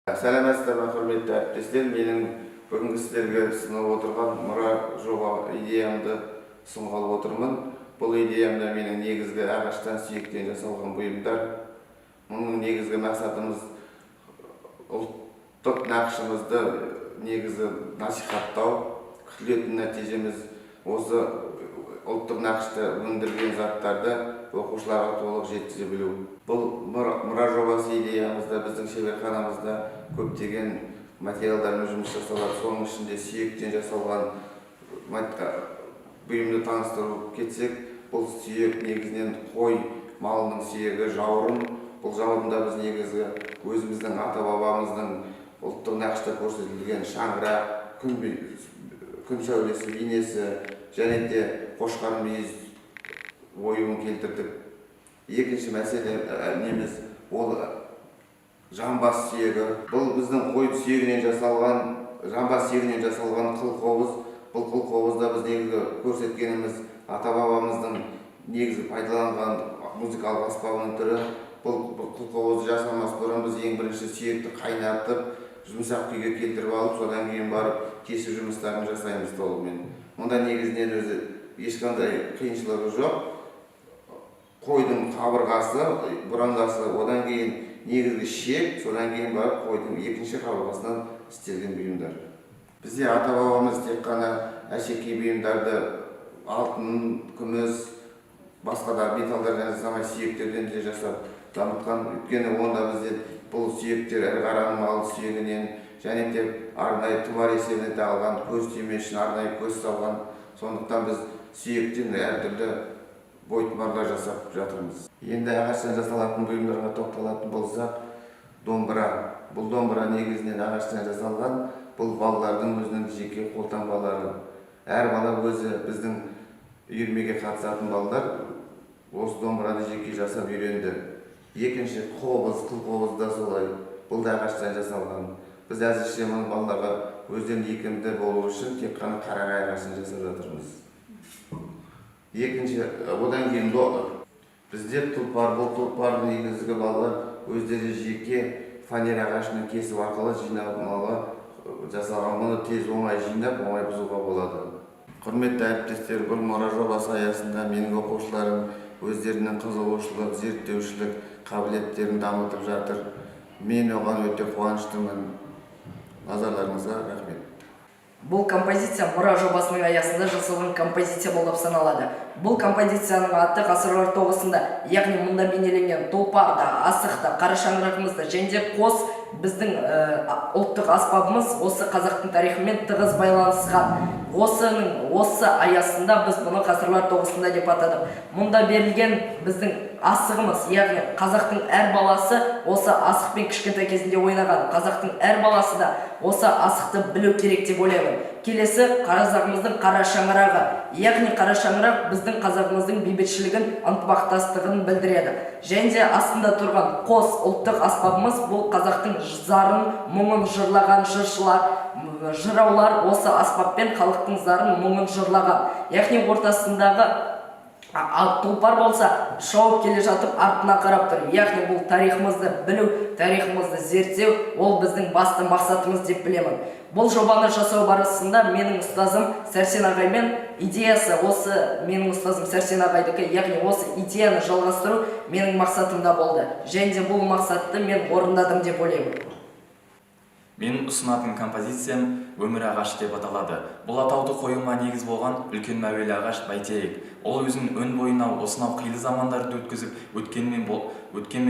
Сәлеметсіздер ме, құрметті әріптестер. Менің бүгінгі сіздерге ұсынып отырған мұра жоба идеямды ұсынғалы отырмын. Бұл идеямда менің негізгі ағаштан сүйектен жасалған бұйымдар. Мұның негізгі мақсатымыз ұлттық нақышымызды негізі насихаттау. Күтілетін нәтижеміз осы ұлттық нақышты өндірген заттарды оқушыларға толық жеткізе білу. Бұл мұра жобасы идеямызда біздің шеберханамызда көптеген материалдармен жұмыс жасалады. Соның ішінде сүйектен жасалған бұйымды таныстырып кетсек, бұл сүйек негізінен қой малының сүйегі, жауырын. Бұл жауырында біз негізі өзіміздің ата-бабамыздың ұлттық нақышта көрсетілген шаңырақ, күн сәулесі бейнесі және де қошқар мүйіз оюын келтірдік. Екінші мәселе неміз ол жамбас сүйегі. Бұл біздің қой сүйегінен жасалған, жамбас сүйегінен жасалған қылқобыз. Бұл қылқобызда біз негізгі көрсеткеніміз ата-бабамыздың негізгі пайдаланған музыкалық аспабының түрі. Бұл қылқобызды жасамас бұрын біз ең бірінші сүйекті қайнатып, жұмсақ күйге келтіріп алып, содан кейін барып кесу жұмыстарын жасаймыз толығымен. Мұнда негізінен өзі ешқандай қиыншылығы жоқ. Қойдың қабырғасы, бұрандасы, одан кейін негізгі шек, содан кейін барып қойдың екінші қабырғасынан істелген бұйымдар. Бізде ата-бабамыз тек қана әшекей бұйымдарды алтын, күміс, басқа да металдардан жасамай сүйектерден де жасап дамытқан. Өйткені онда бізде бұл сүйектер ірі қараның малы сүйегінен және де арнайы тұмар есебіне тағылған, көз түйме үшін арнайы көз салған. Сондықтан біз сүйектен әртүрлі бойтұмарлар жасап жатырмыз. Енді ағаштан жасалатын бұйымдарға тоқталатын болсақ, домбыра. Бұл домбыра негізінен ағаштан жасалған. Бұл балалардың өзінің жеке қолтаңбалары. Әр бала өзі біздің үйірмеге қатысатын балалар осы домбыраны жеке жасап үйренді. Екінші қобыз, қылқобыз да солай. Бұл да ағаштан жасалған. Біз әзірше мұны балаларға өздерінің икемді болу үшін тек қана қарағай ағашын жасап жатырмыз. Екінші, одан кейін бізде тұлпар. Бұл тұлпардың негізгі балалар өздері жеке фанер ағашының кесіп арқылы жинауға жасалған. Мұны тез оңай жинап, оңай бұзуға болады. Құрметті әріптестер, бұл мұра жобасы аясында менің оқушыларым өздерінің қызығушылық, зерттеушілік қабілеттерін дамытып жатыр. Мен оған өте қуаныштымын. Назарларыңызға рахмет. Бұл композиция мұра жобасының аясында жасалған композиция болып саналады. Бұл композицияның аты ғасырлар тоғысында, яғни мұнда бейнеленген тұлпарда, асықта, қара шаңырағымызда және қос біздің ұлттық аспабымыз осы қазақтың тарихымен тығыз байланысқан. Осы аясында біз бұны ғасырлар тоғысында деп атадық. Мұнда берілген біздің асығымыз, яғни қазақтың әр баласы осы асықпен кішкентай кезінде ойнаған. Қазақтың әр баласы да осы асықты білу керек деп ойлаймын. Келесі қазағымыздың қара шаңырағы, яғни қара шаңырақ біздің қазағымыздың бейбітшілігін, ынтымақтастығын білдіреді. Және де астында тұрған қос ұлттық аспабымыз бұл қазақтың зарын, мұңын жырлаған жыршылар, жыраулар осы аспаппен халықтың зарын, мұңын жырлаған. Яғни ортасындағы тұлпар болса, шауып келе жатып артына қарап тұр. Яғни бұл тарихымызды білу, тарихымызды зерттеу, ол біздің басты мақсатымыз деп білемін. Бұл жобаны жасау барысында менің ұстазым Сәрсен ағаймен идеясы осы менің ұстазым Сәрсен ағайдікі, яғни осы идеяны жалғастыру менің мақсатымда болды. Және де бұл мақсатты мен орындадым деп ойлаймын. Менің ұсынатын композициям өмір ағаш деп аталады. Бұл атауды қоюыма негіз болған үлкен мәуелі ағаш Бәйтерек. Ол өзінің өн бойына осынау қилы замандарды өткізіп, өткен мен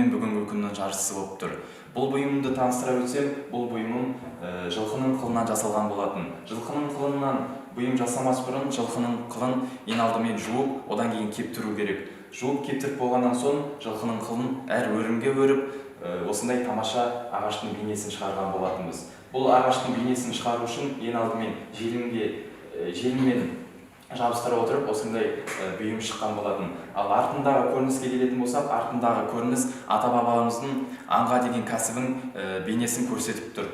бүгінгі күннің жаршысы болып тұр. Бұл бұйымды таныстыра өтсем, бұл бұйымым жылқының қылынан жасалған болатын. Жылқының қылынан бұйым жасамас бұрын жылқының қылын ең алдымен жуып, одан кейін кептіру керек. Жуып кептіріп болғаннан соң жылқының қылын әр өрімге өріп, осындай тамаша ағаштың бейнесін шығарған болатынбыз. Бұл ағаштың бейнесін шығару үшін ең алдымен желіммен жабыстыра отырып осындай бұйым шыққан болатын. Ал артындағы көрініске келетін болсақ, артындағы көрініс ата-бабамыздың аңға деген кәсібін бейнесін көрсетіп тұр.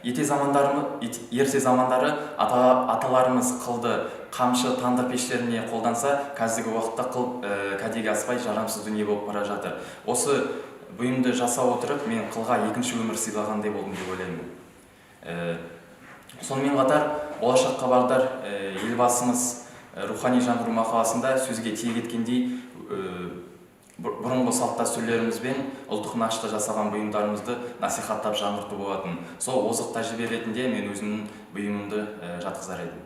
Ерте замандары аталарымыз қылды қамшы тандыр пештеріне қолданса, қазіргі уақытта қыл кәдеге аспай жарамсыз дүние болып бара жатыр. Осы бұйымды жасап отырып мен қылға екінші өмір сыйлағандай болдым деп ойлаймын. Сонымен қатар болашаққа бағдар елбасымыз рухани жаңғыру мақаласында сөзге тиек еткендей бұрынғы салт дәстүрлеріміз бен ұлттық нақышта жасаған бұйымдарымызды насихаттап жаңғырту болатын. Сол озық тәжірибе ретінде мен өзімнің бұйымымды жатқызар едім.